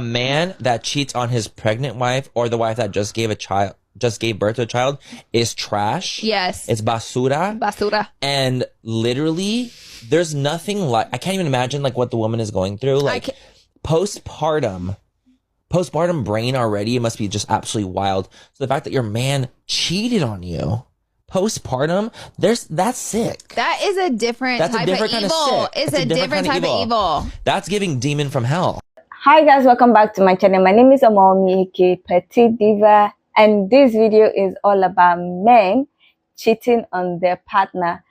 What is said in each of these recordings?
A man that cheats on his pregnant wife or the wife that just gave birth to a child is trash. Yes. It's basura. Basura. And literally, there's nothing like, I can't even imagine like what the woman is going through. Like postpartum brain already, it must be just absolutely wild. So the fact that your man cheated on you postpartum, that's sick. That is a different type of evil. It's a different type of evil. That's giving demon from hell. Hi guys, welcome back to my channel. My name is Omomi, aka Petite Diva, and this video is all about men cheating on their partner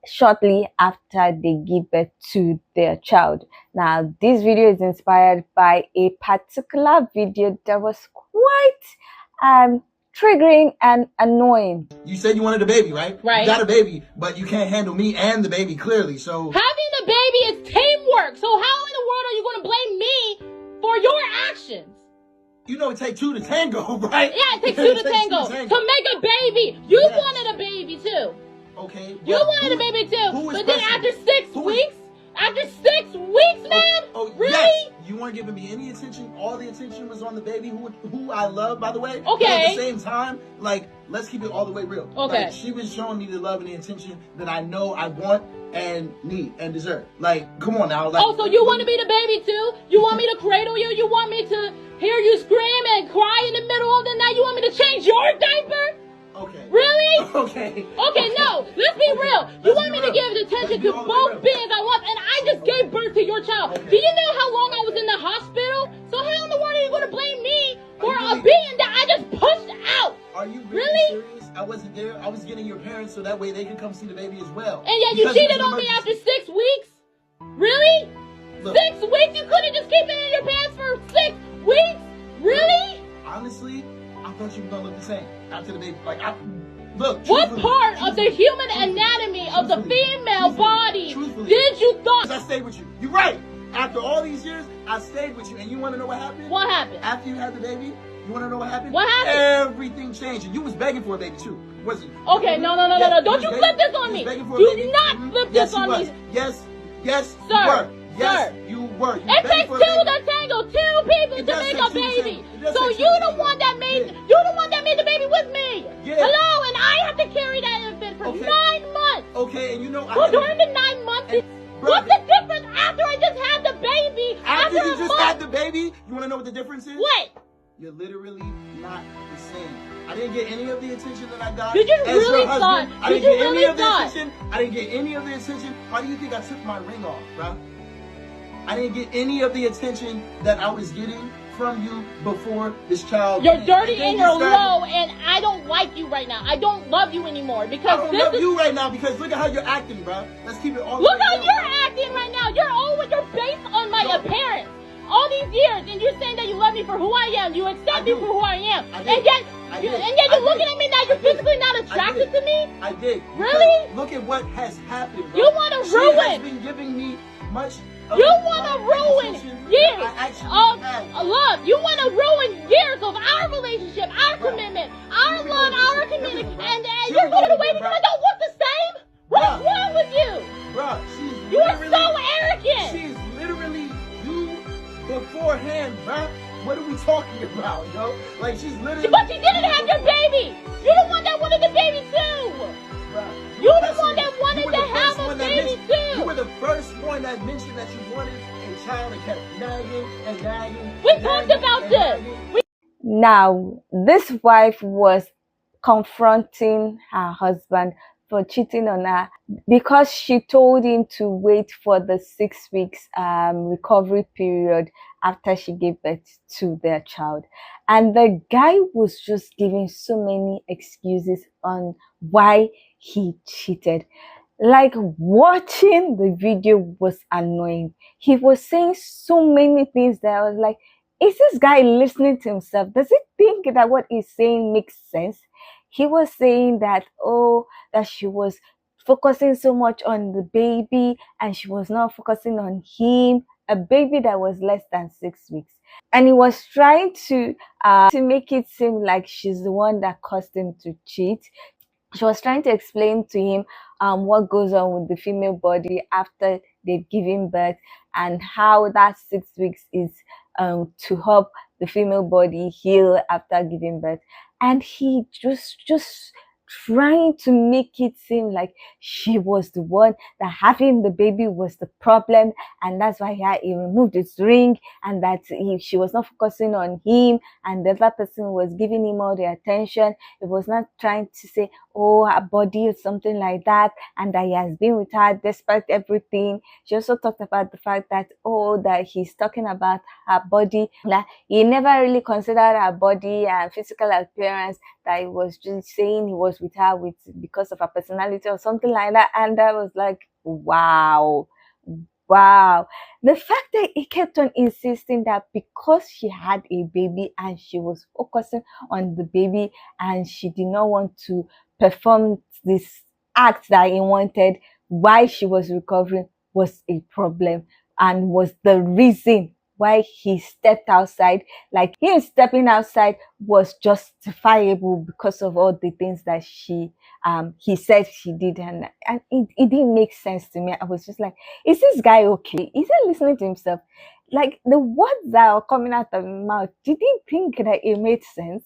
shortly after they give birth to their child. Now, this video is inspired by a particular video that was quite triggering and annoying. You said you wanted a baby, right? Right. You got a baby, but you can't handle me and the baby, clearly, so... Having a baby is teamwork, so how in the world are you going to blame me for your actions? You know it takes two to tango, right? Yeah, it takes two to tango. To make a baby. You wanted a baby too. Okay. You wanted a baby too. But then after 6 weeks, man? Really? Yes. You weren't giving me any attention. All the attention was on the baby, who I love, by the way. Okay. But at the same time, like, let's keep it all the way real. Okay. Like, she was showing me the love and the attention that I know I want and need and deserve. Like, come on now. Like, oh, so you want to be the baby too? You want me to cradle you? You want me to hear you scream and cry in the middle of the night? You want me to change your diaper? Okay. Really? Okay. Okay, no. Let's be real. You want me to give attention to both beings I want, and I just gave birth to your child. Okay. Do you know how long I was in the hospital? So how in the world are you going to blame me for a being that I just pushed out? Are you really serious? I wasn't there. I was getting your parents so that way they could come see the baby as well. And yet you cheated on me after 6 weeks? Really? Look, 6 weeks? You couldn't just keep it in your pants for 6 weeks? Really? Honestly, I thought you were gonna look the same after the baby. Like, look. What part of the human anatomy of the female body did you thought? I stayed with you. You're right. After all these years, I stayed with you. And you want to know what happened? What happened? After you had the baby, you want to know what happened? What happened? Everything changed. And you was begging for a baby too, wasn't you? Okay, no. Don't you flip this on me. Do not flip this on me. Yes, Sir, you were. Yes, you were. It takes two to tango, two people to make a baby. So you the one that made the baby with me. Yeah. Hello, and I have to carry that infant for 9 months. Okay, and you know Well, during the 9 months, what's the difference after I just had the baby? After you just had the baby, you want to know what the difference is? What? You're literally not the same. I didn't get any of the attention that I got. Did you as really your husband. thought? I didn't get any of the attention. I didn't get any of the attention. Why do you think I took my ring off, bro? I didn't get any of the attention that I was getting from you before this child. You're dirty and you're low, and I don't like you right now. I don't love you anymore because I don't love you right now because look at how you're acting, bro. Let's keep it all. Look how you're acting right now. You're based on my appearance. All these years, and you're saying that you love me for who I am. You accept me for who I am, and yet you're looking at me now. You're physically not attracted to me. I did. Really? Look at what has happened, bro. You want to ruin? She has been giving me much. You want to ruin years of love. You want to ruin years of our relationship, our commitment, our love, our community, and you're going away because I don't want the same? What's wrong with you? Bro, you are so arrogant. She's literally you beforehand, bro. What are we talking about, yo? Like, she's literally... But she didn't have your baby. You're the one that wanted the baby too. You're the one that wanted to have a baby too. You were the first one that mentioned that you wanted a child and kept nagging and nagging. We talked about this. Now, this wife was confronting her husband for cheating on her because she told him to wait for the 6 weeks recovery period after she gave birth to their child. And the guy was just giving so many excuses on why he cheated. Like, watching the video was annoying. He was saying so many things that I was like, is this guy listening to himself? Does he think that what he's saying makes sense? He was saying that, that she was focusing so much on the baby and she was not focusing on him, a baby that was less than 6 weeks. And he was trying to make it seem like she's the one that caused him to cheat. She was trying to explain to him what goes on with the female body after they've given birth and how that 6 weeks is to help the female body heal after giving birth. And he just trying to make it seem like she was the one, that having the baby was the problem, and that's why he removed his ring, and that she was not focusing on him, and the other person was giving him all the attention. It was not trying to say, oh, her body or something like that, and that he has been with her despite everything. She also talked about the fact that, oh, that he's talking about her body, that he never really considered her body and physical appearance, that he was just saying he was with her because of her personality or something like that. And I was like, wow. The fact that he kept on insisting that because she had a baby and she was focusing on the baby and she did not want to perform this act that he wanted while she was recovering was a problem, and was the reason why he stepped outside. Like, him stepping outside was justifiable because of all the things that he said she did, and it didn't make sense to me. I was just like, is this guy okay? Is he listening to himself? Like, the words that are coming out of his mouth, did he think that it made sense?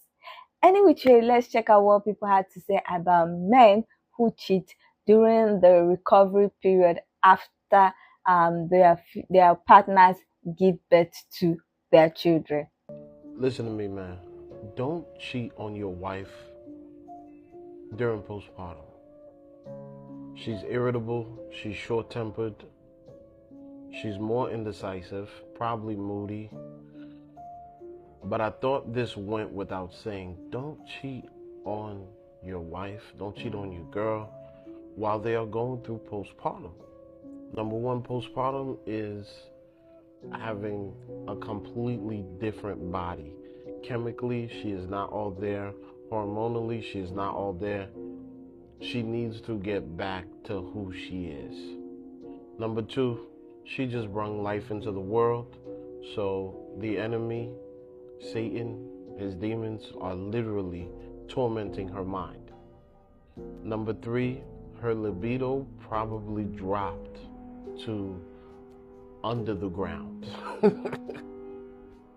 Anyway, let's check out what people had to say about men who cheat during the recovery period after their partners give birth to their children. Listen to me, man. Don't cheat on your wife during postpartum. She's irritable, she's short-tempered, she's more indecisive, probably moody. But I thought this went without saying. Don't cheat on your wife, don't cheat on your girl while they are going through postpartum. Number one, postpartum is having a completely different body. Chemically, she is not all there. Hormonally, she is not all there. She needs to get back to who she is. Number two, she just brought life into the world. So the enemy, Satan, his demons are literally tormenting her mind. Number three, her libido probably dropped to under the ground.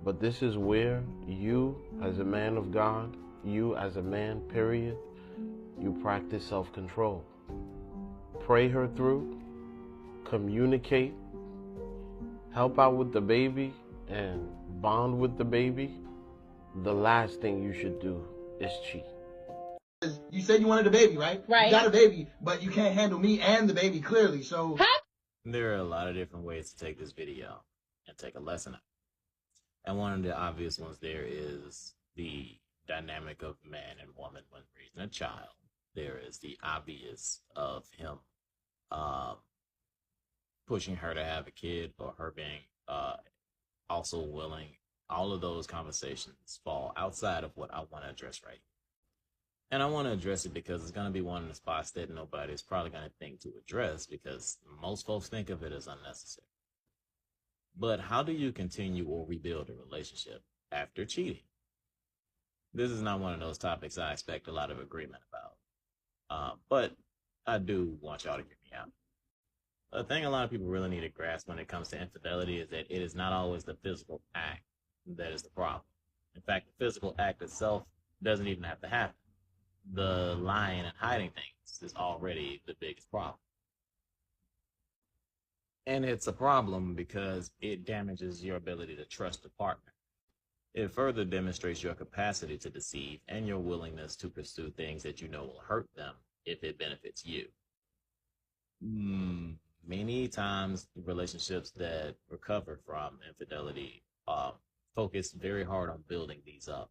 But this is where you, as a man of God, you as a man, period, you practice self-control. Pray her through, communicate, help out with the baby, and bond with the baby. The last thing you should do is cheat. You said you wanted a baby, right? Right. You got a baby, but you can't handle me and the baby, clearly, so... There are a lot of different ways to take this video and take a lesson out. And one of the obvious ones there is the dynamic of man and woman when raising a child. There is the obvious of him pushing her to have a kid, or her being also willing. All of those conversations fall outside of what I want to address right. And I want to address it because it's going to be one of the spots that nobody's probably going to think to address, because most folks think of it as unnecessary. But how do you continue or rebuild a relationship after cheating? This is not one of those topics I expect a lot of agreement about. But I do want y'all to hear me out. The thing a lot of people really need to grasp when it comes to infidelity is that it is not always the physical act that is the problem. In fact, the physical act itself doesn't even have to happen. The lying and hiding things is already the biggest problem. And it's a problem because it damages your ability to trust a partner. It further demonstrates your capacity to deceive and your willingness to pursue things that you know will hurt them if it benefits you. Many times, relationships that recover from infidelity focus very hard on building these up.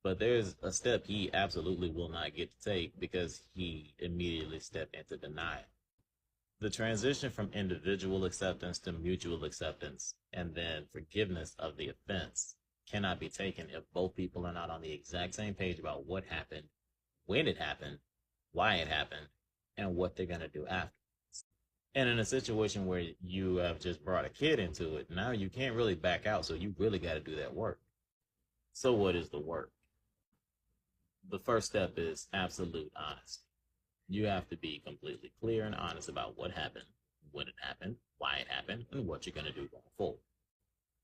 But there's a step he absolutely will not get to take because he immediately stepped into denial. The transition from individual acceptance to mutual acceptance and then forgiveness of the offense cannot be taken if both people are not on the exact same page about what happened, when it happened, why it happened, and what they're going to do afterwards. And in a situation where you have just brought a kid into it, now you can't really back out, so you really got to do that work. So what is the work? The first step is absolute honesty. You have to be completely clear and honest about what happened, when it happened, why it happened, and what you're going to do going forward.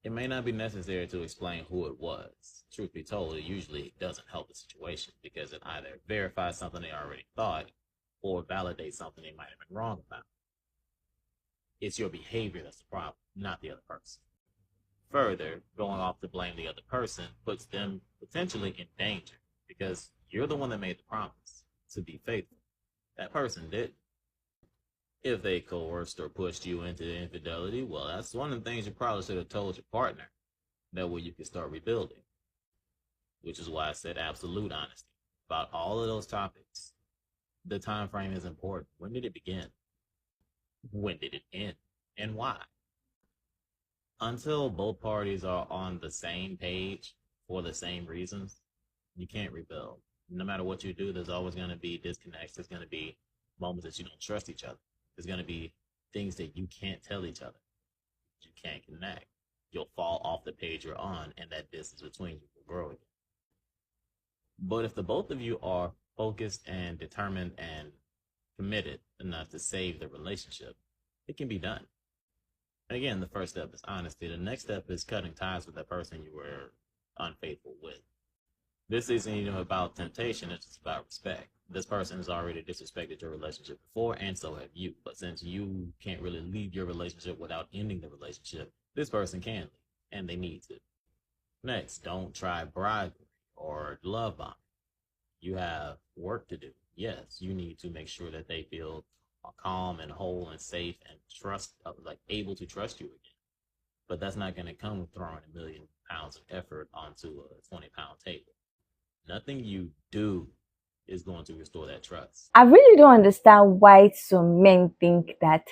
It may not be necessary to explain who it was. Truth be told, it usually doesn't help the situation because it either verifies something they already thought or validates something they might have been wrong about. It's your behavior that's the problem, not the other person. Further, going off to blame the other person puts them potentially in danger because you're the one that made the promise to be faithful. That person didn't. If they coerced or pushed you into infidelity, well, that's one of the things you probably should have told your partner. That way you can start rebuilding. Which is why I said absolute honesty about all of those topics. The time frame is important. When did it begin? When did it end? And why? Until both parties are on the same page for the same reasons, you can't rebuild. No matter what you do, there's always going to be disconnects. There's going to be moments that you don't trust each other. There's going to be things that you can't tell each other. You can't connect. You'll fall off the page you're on, and that distance between you will grow again. But if the both of you are focused and determined and committed enough to save the relationship, it can be done. Again, the first step is honesty. The next step is cutting ties with that person you were unfaithful with. This isn't even about temptation, it's just about respect. This person has already disrespected your relationship before, and so have you. But since you can't really leave your relationship without ending the relationship, this person can leave, and they need to. Next, don't try bribery or love bombing. You have work to do. Yes, you need to make sure that they feel calm and whole and safe and able to trust you again. But that's not going to come with throwing £1 million of effort onto a 20-pound table. Nothing you do is going to restore that trust. I really don't understand why some men think that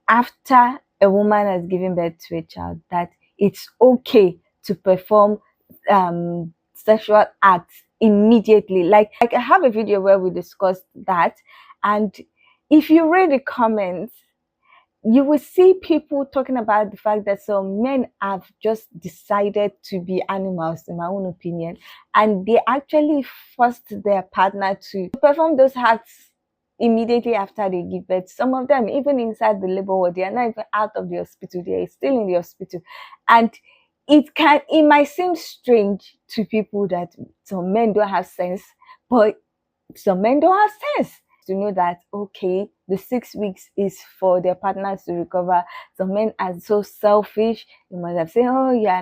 after a woman has given birth to a child, that it's okay to perform sexual acts immediately. Like I have a video where we discussed that, and if you read the comments, you will see people talking about the fact that some men have just decided to be animals, in my own opinion, and they actually forced their partner to perform those acts immediately after they give birth. Some of them, even inside the labor ward, they are not even out of the hospital, they are still in the hospital. And it might seem strange to people that some men don't have sense, but some men don't have sense to know that, okay, the 6 weeks is for their partners to recover. Some men are so selfish. You must have said, oh, yeah,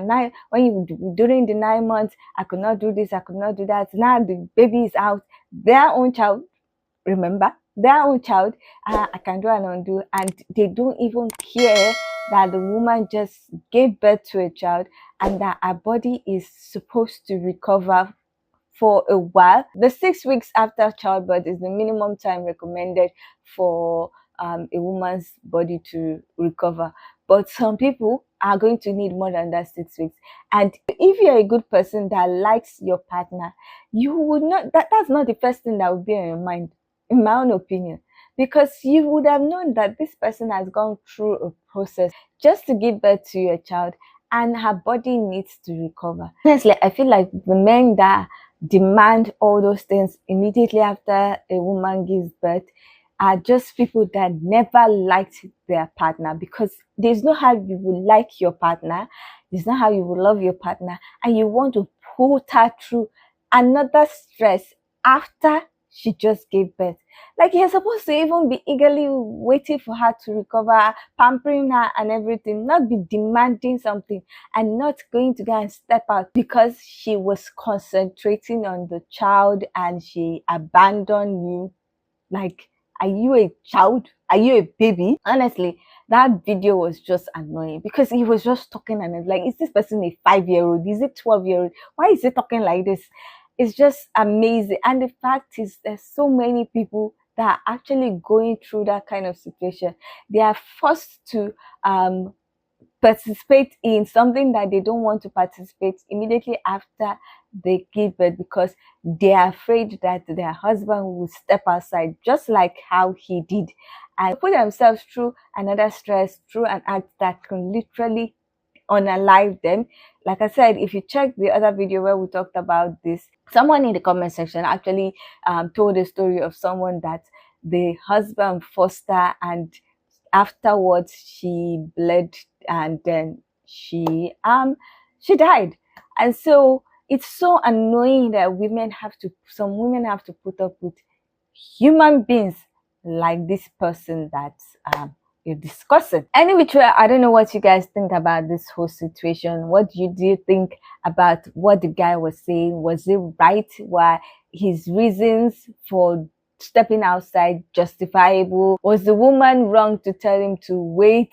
during the 9 months, I could not do this, I could not do that. Now the baby is out. Their own child, remember, their own child, I can do and undo. And they don't even care that the woman just gave birth to a child and that her body is supposed to recover for a while. The 6 weeks after childbirth is the minimum time recommended for a woman's body to recover. But some people are going to need more than that 6 weeks. And if you're a good person that likes your partner, you would not, that's not the first thing that would be on your mind, in my own opinion. Because you would have known that this person has gone through a process just to give birth to your child, and her body needs to recover. Honestly, I feel like the men that demand all those things immediately after a woman gives birth are just people that never liked their partner, because there's no how you will like your partner, there's not how you will love your partner, and you want to put her through another stress after she just gave birth. Like, you're supposed to even be eagerly waiting for her to recover, pampering her and everything, not be demanding something and not going to go and step out because she was concentrating on the child and she abandoned you. Like, are you a child? Are you a baby? Honestly, that video was just annoying because he was just talking and it's like, is this person a 5-year-old? Is it 12-year-old? Why is he talking like this? It's just amazing. And the fact is, there's so many people that are actually going through that kind of situation. They are forced to participate in something that they don't want to participate immediately after they give birth because they are afraid that their husband will step aside, just like how he did, and put themselves through another stress, through an act that can literally unalive them. Like I said, if you check the other video where we talked about this, someone in the comment section actually told a story of someone that the husband forced her and afterwards she bled and then she died. And so it's so annoying that some women have to put up with human beings like this person that you're discussing. Anyway, I don't know what you guys think about this whole situation. What do you think about what the guy was saying? Was it right? Were his reasons for stepping outside justifiable? Was the woman wrong to tell him to wait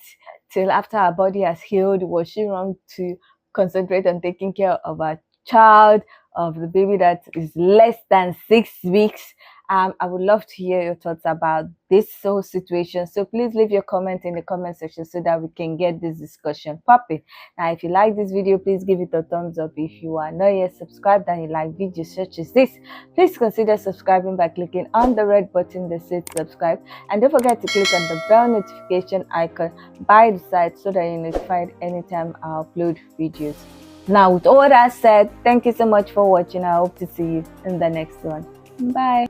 till after her body has healed? Was she wrong to concentrate on taking care of her child, of the baby that is less than 6 weeks? I would love to hear your thoughts about this whole situation. So please leave your comment in the comment section so that we can get this discussion popping. Now, if you like this video, please give it a thumbs up. If you are not yet subscribed and you like videos such as this, please consider subscribing by clicking on the red button that says subscribe. And don't forget to click on the bell notification icon by the side so that you're notified anytime I upload videos. Now, with all that said, thank you so much for watching. I hope to see you in the next one. Bye.